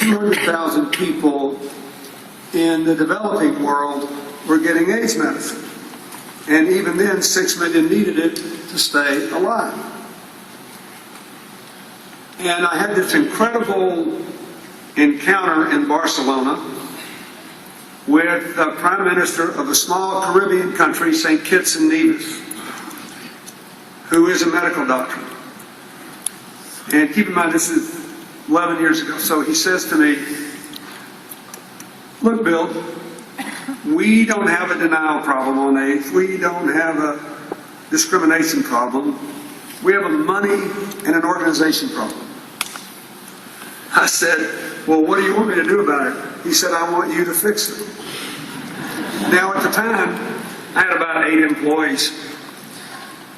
200,000 people in the developing world were getting AIDS medicine. And even then, 6 million needed it to stay alive. And I had this incredible encounter in Barcelona with the Prime Minister of a small Caribbean country, St. Kitts and Nevis, who is a medical doctor. And keep in mind, this is 11 years ago. So he says to me, "Look, Bill, we don't have a denial problem on AIDS. We don't have a discrimination problem. We have a money and an organization problem." I said, "Well, what do you want me to do about it?" He said, "I want you to fix it." Now, at the time, I had about 8 employees,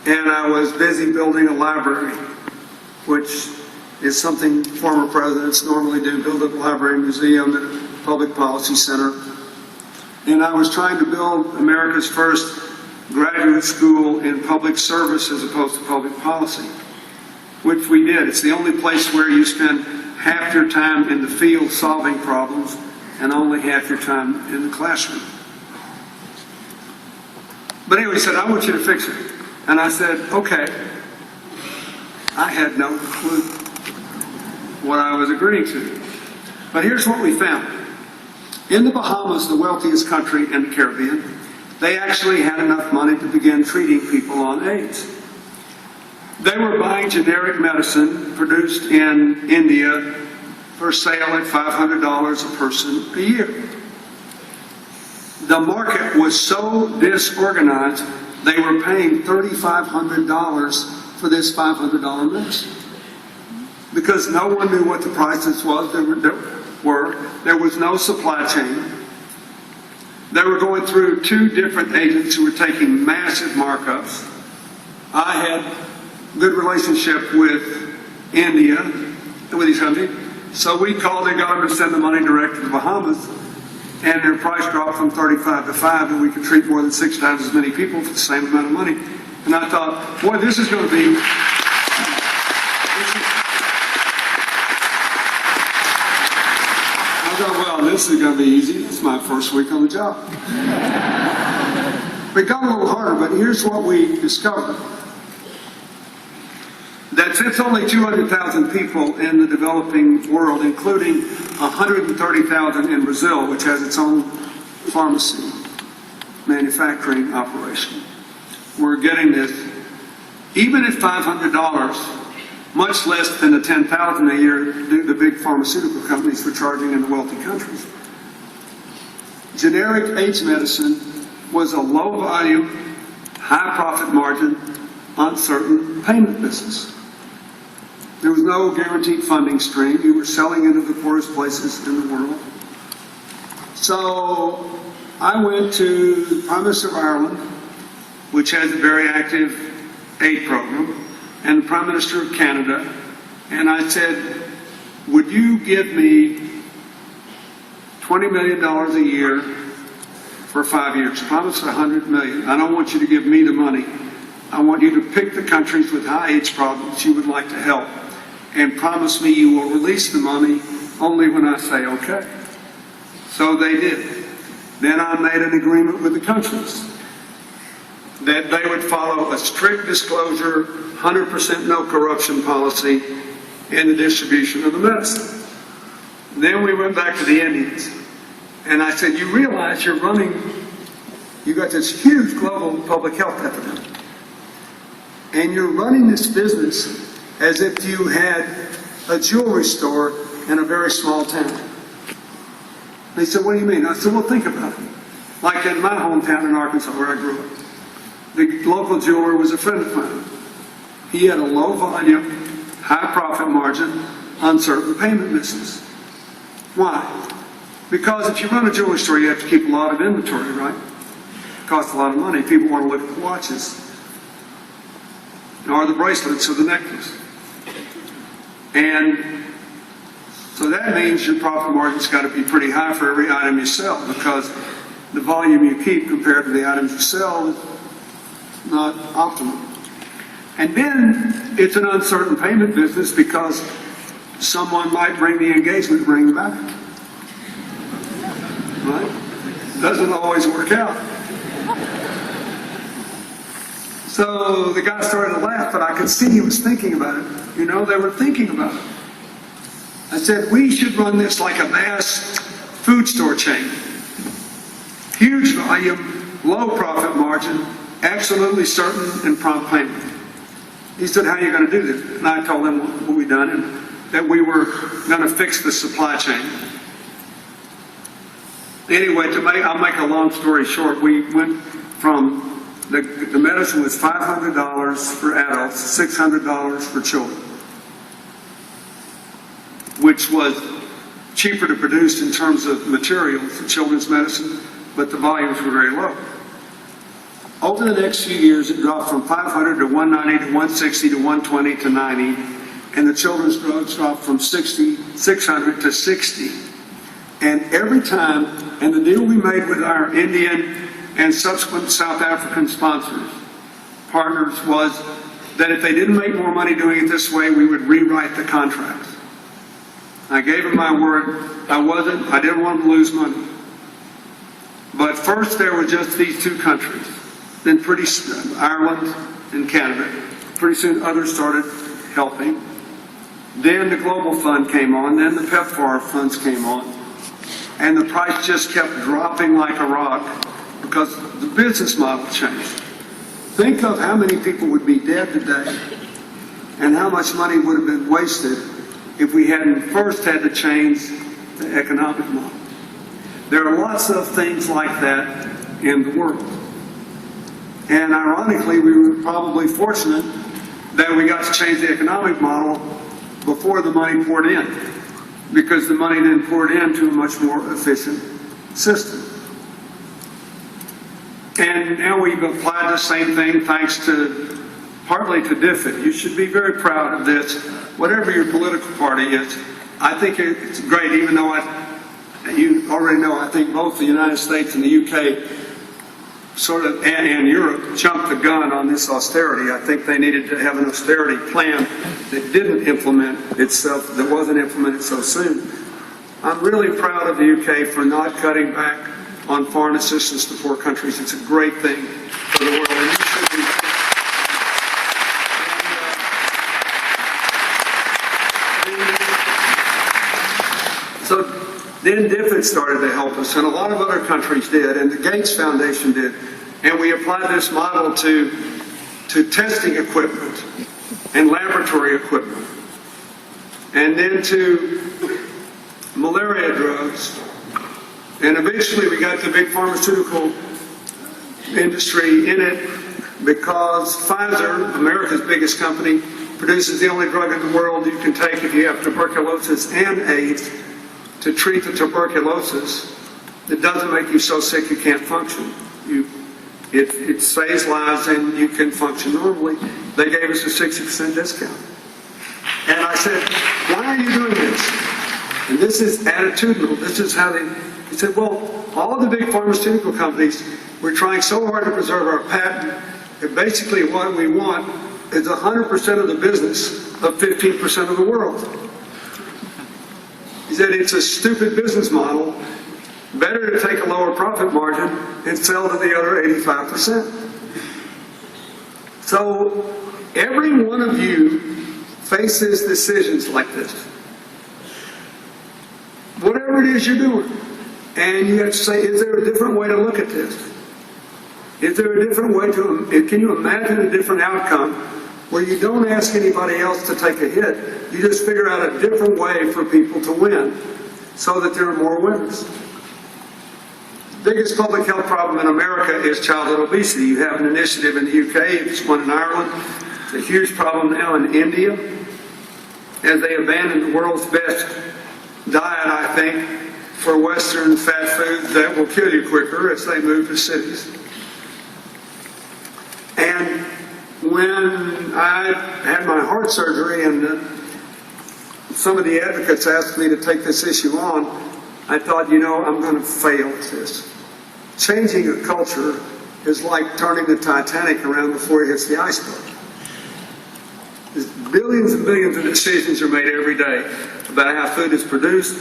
and I was busy building a library, which is something former presidents normally do, build a library, museum, and a public policy center. And I was trying to build America's first graduate school in public service as opposed to public policy, which we did. It's the only place where you spend half your time in the field solving problems and only half your time in the classroom. But anyway, he said, "I want you to fix it." And I said, "Okay." I had no clue what I was agreeing to. But here's what we found. In the Bahamas, the wealthiest country in the Caribbean, they actually had enough money to begin treating people on AIDS. They were buying generic medicine produced in India for sale at $500 a person a year. The market was so disorganized, they were paying $3,500 for this $500 medicine. Because no one knew what the prices was. There was no supply chain. They were going through 2 different agents who were taking massive markups. I had good relationship with India, with these countries, so we called and got them to send the money direct to the Bahamas, and their price dropped from 35 to 5, and we could treat more than 6 times as many people for the same amount of money. And I thought, boy, this is going to be... I thought, well, this is going to be easy. It's my first week on the job. It got a little harder, but here's what we discovered. That since only 200,000 people in the developing world, including 130,000 in Brazil, which has its own pharmacy manufacturing operation, we're getting this, even at $500, much less than the $10,000 a year the big pharmaceutical companies were charging in the wealthy countries. Generic AIDS medicine was a low volume, high profit margin, uncertain payment business. There was no guaranteed funding stream. You were selling into the poorest places in the world. So I went to the Prime Minister of Ireland, which has a very active aid program, and the Prime Minister of Canada, and I said, "Would you give me $20 million a year for 5 years? Promise $100 million. I don't want you to give me the money. I want you to pick the countries with high AIDS problems you would like to help, and promise me you will release the money only when I say okay." So they did. Then I made an agreement with the countries that they would follow a strict disclosure, 100% no corruption policy in the distribution of the medicine. Then we went back to the Indians, and I said, "You realize you got this huge global public health epidemic, and you're running this business as if you had a jewelry store in a very small town." They said, "What do you mean?" I said, "Well, think about it. Like in my hometown in Arkansas, where I grew up, the local jeweler was a friend of mine. He had a low volume, high profit margin, uncertain payment business. Why? Because if you run a jewelry store, you have to keep a lot of inventory, right? It costs a lot of money. People want to look at the watches, or the bracelets, or the necklace. And so that means your profit margin's got to be pretty high for every item you sell, because the volume you keep compared to the items you sell is not optimal. And then it's an uncertain payment business, because someone might bring the engagement ring back. Right? Doesn't always work out. So the guy started to laugh, but I could see he was thinking about it. You know, they were thinking about it. I said, we should run this like a vast food store chain. Huge volume, low profit margin, absolutely certain and prompt payment. He said, how are you going to do this? And I told him what we'd done and that we were going to fix the supply chain. Anyway, I'll make a long story short. We went from the medicine was $500 for adults, $600 for children, which was cheaper to produce in terms of materials for children's medicine, but the volumes were very low. Over the next few years, it dropped from 500 to 190 to 160 to 120 to 90, and the children's drugs dropped from 600 to 60. And every time, and the deal we made with our Indian and subsequent South African partners was that if they didn't make more money doing it this way, we would rewrite the contracts. I gave them my word. I didn't want them to lose money. But first there were just these two countries. Then Ireland and Canada. Pretty soon others started helping. Then the Global Fund came on. Then the PEPFAR funds came on. And the price just kept dropping like a rock because the business model changed. Think of how many people would be dead today and how much money would have been wasted if we hadn't first had to change the economic model. There are lots of things like that in the world. And ironically, we were probably fortunate that we got to change the economic model before the money poured in, because the money then poured into a much more efficient system. And now we've applied the same thing thanks to, partly to DFID. You should be very proud of this. Whatever your political party is, I think it's great, even though you already know, I think both the United States and the UK and Europe jumped the gun on this austerity. I think they needed to have an austerity plan that didn't implement itself, that wasn't implemented so soon. I'm really proud of the UK for not cutting back on foreign assistance to poor countries. It's a great thing for the world. And you should be. So then DFID started to help us, and a lot of other countries did, and the Gates Foundation did. And we applied this model to testing equipment and laboratory equipment, and then to malaria drugs. And eventually we got the big pharmaceutical industry in it because Pfizer, America's biggest company, produces the only drug in the world you can take if you have tuberculosis and AIDS to treat the tuberculosis. It doesn't make you so sick you can't function. It saves lives and you can function normally. They gave us a 60% discount. And I said, why are you doing this? And this is attitudinal. This is how he said, well, all of the big pharmaceutical companies, we're trying so hard to preserve our patent that basically what we want is 100% of the business of 15% of the world. He said, it's a stupid business model. Better to take a lower profit margin and sell to the other 85%. So every one of you faces decisions like this. Whatever it is you're doing. And you have to say, is there a different way to look at this? Is there a different way can you imagine a different outcome where you don't ask anybody else to take a hit, you just figure out a different way for people to win so that there are more winners? The biggest public health problem in America is childhood obesity. You have an initiative in the UK, it's one in Ireland. It's a huge problem now in India, as they abandon the world's best diet, I think, for Western fat foods that will kill you quicker as they move to cities. And when I had my heart surgery and some of the advocates asked me to take this issue on, I thought, I'm going to fail at this. Changing a culture is like turning the Titanic around before it hits the iceberg. It's billions and billions of decisions are made every day about how food is produced,